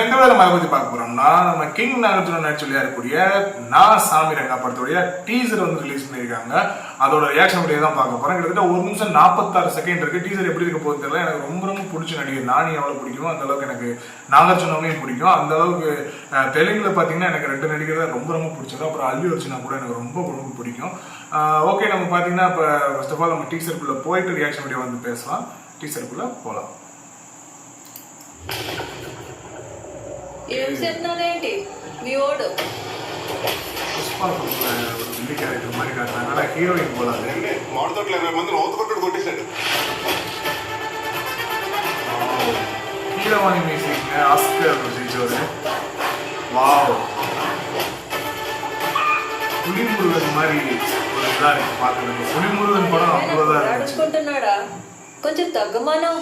இந்த வேலை மலை பத்தி பார்க்க போறோம்னா நம்ம கிங் நாகார்ஜுனா நடிச்சொல்லியா இருக்கக்கூடிய நான் சாமி ரங்கா படத்துடைய டீசர் வந்து ரிலீஸ் பண்ணியிருக்காங்க. அதோட ரியாக்ஷன் வீடியோ தான் பார்க்க போறோம். கிட்டத்தட்ட 1 நிமிஷம் 46 செகண்ட் இருக்கு. டீசர் எப்படி இருக்க போகுது தெரியல. எனக்கு ரொம்ப ரொம்ப பிடிச்ச நடிகர் நானி எவ்வளவு பிடிக்கும் அந்த அளவுக்கு எனக்கு நாகார்ஜுனாவையும் பிடிக்கும். அந்த அளவுக்கு தெலுங்குல பாத்தீங்கன்னா எனக்கு 2 நடிகர் தான் ரொம்ப ரொம்ப பிடிச்சது. அப்புறம் அல்லு அர்ஜுனா கூட எனக்கு ரொம்ப ரொம்ப பிடிக்கும். ஓகே, நம்ம பாத்தீங்கன்னா இப்போ ஃபர்ஸ்ட் ஆஃப் ஆல் நம்ம டீசருக்குள்ள போயிட்டு ரியாக்ஷன் வீடியோ வந்து பேசலாம். டீசருக்குள்ள போகலாம். ఏం చెప్తున్నాడేంటి మీ ఓడు పుష్ప హిందీ క్యారెక్టర్ మరి కాదు హీరోయిన్ పోలాలి మాడతోట్ల 20 మంది నోతకొట్టు కొట్టేశాడు. హీరోయిన్ మ్యూజిక్ ఆస్కర్ ஜெயிச்சவர். வாவ், புலிமுருகன் மாதிரி ஒரு இதா இருக்கு பார்க்கறதுக்கு. புலிமுருகன் படம் அவ்வளவுதான் நடிச்சுకుంటున్నాడా? కొంచెం తగ్గమానం.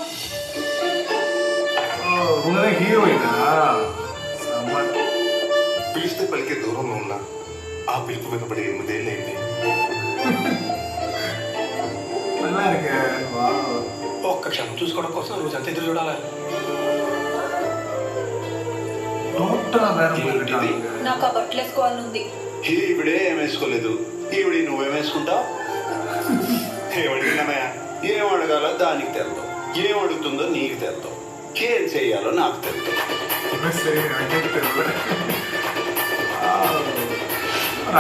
உங்களே ஹீரோயினா? పిలిస్తే పలికే దూరంలో ఉన్నా ఆ పిలుపు వినపడి 8 ఏళ్ళైంది. நல்லா இருக்கு. ఒక్క క్షణం చూసుకోవడం కోసం రోజంతా ఎదురు చూడాలి. టోటల్ వేరే పోయింది. నాకు ఆ బట్టలు వేసుకోవాలని ఉంది. ఈవిడే ఏం వేసుకోలేదు. ఈవిడి నువ్వేం వేసుకుంటావు? ఏమడిగినామయ్యా? ఏం అడగాలో దానికి తెలుతావు, ఏం అడుగుతుందో నీకు తెలుతావు, ఏం చేయాలో నాకు తెలుతావు.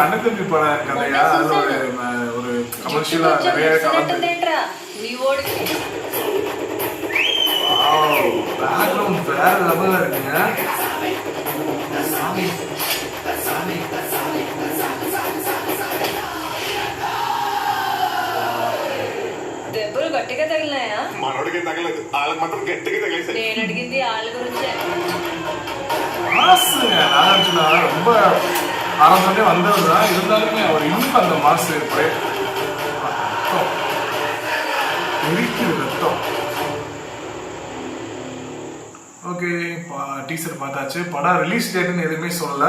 அண்ணன் படம் கதையா? ஒரு கமர்ஷியலா நிறைய కలెంటేంట్రా మీ ఓడికి பேக்ரவுண்ட் வேற லெவல்ல இருக்குங்க. దెబ్బలు గట్టిగా తగిలినాయా? మనోడికి తగలేదు, వాళ్ళకి మాత్రం గట్టిగా తగిలేసాయి. నేను అడిగింది వాళ్ళ గురించే. மாசுங்க நாகார்ஜுனா ரொம்ப ஆரம்பமே வந்தது தான். இருந்தாலுமே அவர் இன்னும் அந்த மாசு ரத்தம். ஓகே, டீசர் பார்த்தாச்சு. படம் ரிலீஸ் டேட்னு எதுவுமே சொல்லல.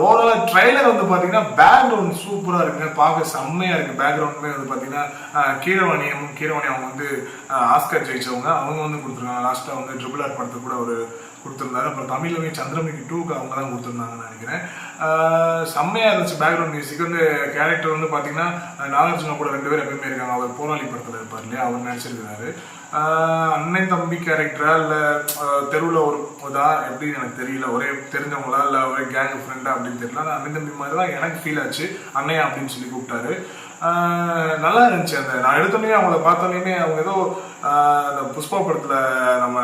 ஓவரால் ட்ரைலர் வந்து பார்த்தீங்கன்னா பேக்ரவுண்ட் சூப்பராக இருக்குங்க, பார்க்க செம்மையாக இருக்குது. பேக்ரவுண்டுமே வந்து பார்த்தீங்கன்னா கீரவாணி அவங்க வந்து ஆஸ்கர் ஜெயிச்சவங்க, அவங்க வந்து கொடுத்துருக்காங்க. லாஸ்ட்டாக வந்து ட்ரிபிள் ஆர் படத்துக்கு கூட ஒரு கொடுத்துருந்தாரு. அப்புறம் தமிழ்லமே சந்திரமுகி 2க்கு அவங்க தான் கொடுத்துருந்தாங்கன்னு நினைக்கிறேன். செம்மையாக இருந்துச்சு. பேக்ரவுண்ட் மியூசிக் வந்து கேரக்டர் வந்து பார்த்தீங்கன்னா நாகார்ஜுனா கூட 2 பேர் எப்பயுமே இருக்காங்க. அவர் போராளி படத்தில் இருப்பார் இல்லையா, அவர் நடிச்சிருக்கிறாரு. அண்ணன் தம்பி கேரக்டரா இல்லை தெருவில் ஒரு இதா எப்படின்னு எனக்கு தெரியல. ஒரே தெரிஞ்சவங்களா இல்லை ஒரே கேங் ஃப்ரெண்டா அப்படின்னு தெரியல. ஆனால் அண்ணன் தம்பி மாதிரி தான் எனக்கு ஃபீல் ஆச்சு. அண்ணையா அப்படின்னு சொல்லி கூப்பிட்டாரு. நல்லா இருந்துச்சு. அந்த நான் எடுத்தோடனே அவங்கள பார்த்தோன்னே அவங்க ஏதோ அந்த புஷ்பா படத்துல நம்ம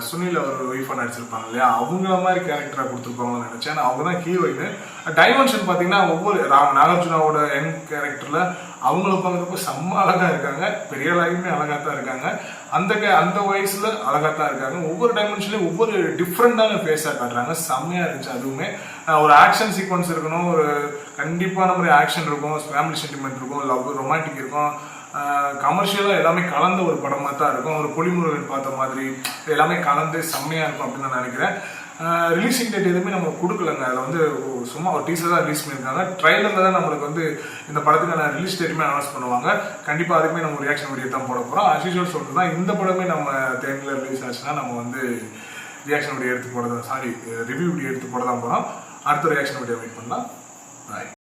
சுனில் அவர் ஒய்ஃபா நடிச்சிருப்பாங்க இல்லையா, அவங்கள மாதிரி கேரக்டரா கொடுத்துருப்பாங்கன்னு நினைச்சேன். அவங்க தான் ஹீரோயின். டைமென்ஷன் பார்த்தீங்கன்னா ஒவ்வொரு நாகார்ஜுனாவோட யங் கேரக்டர்ல அவங்கள பார்க்கறப்ப செம்ம அழகா இருக்காங்க. பெரிய அழகுமே அழகா தான் இருக்காங்க. அந்த வயசுல அழகா தான் இருக்காங்க. ஒவ்வொரு டைமென்ஷன்லயும் ஒவ்வொரு டிஃப்ரெண்டான ஃபேஸா காட்டுறாங்க. செம்மையா இருந்துச்சு. அதுவுமே ஒரு ஆக்ஷன் சீக்வன்ஸ் இருக்கணும், ஒரு கண்டிப்பான மாதிரி ஆக்ஷன் இருக்கும், ஃபேமிலி சென்டிமெண்ட் இருக்கும், லவ் ரொமான்டிக் இருக்கும், கமர்ஷியலா எல்லாமே கலந்த ஒரு படமா தான் இருக்கும். ஒரு புலிமுருகன் பார்த்த மாதிரி எல்லாமே கலந்து செம்மையா இருக்கும் அப்படின்னு நான் நினைக்கிறேன். ரிலீசிங் டேட் எதுவுமே நம்ம கொடுக்கலங்க. அதில் வந்து சும்மா ஒரு டீசர் தான் ரிலீஸ் பண்ணியிருக்காங்க. ட்ரைலரில் தான் நம்மளுக்கு வந்து இந்த படத்துக்கான ரிலீஸ் டேட்டுமே அனௌன்ஸ் பண்ணுவாங்க. கண்டிப்பாக அதுக்குமே நம்ம ரியாக்ஷன் வீடியோ தான் போட போகிறோம். அஸ்யூஷுவல் சொல்லிட்டு தான் இந்த படமே நம்ம தேனியில் ரிலீஸ் ஆச்சுன்னா நம்ம வந்து ரியாக்ஷன் வீடியோ எடுத்து போட தான் ரிவ்யூ வீடியோ எடுத்து போட தான் போகிறோம். அடுத்த ரியாக்ஷன் வீடியோ வெயிட் பண்ணலாம். பாய்.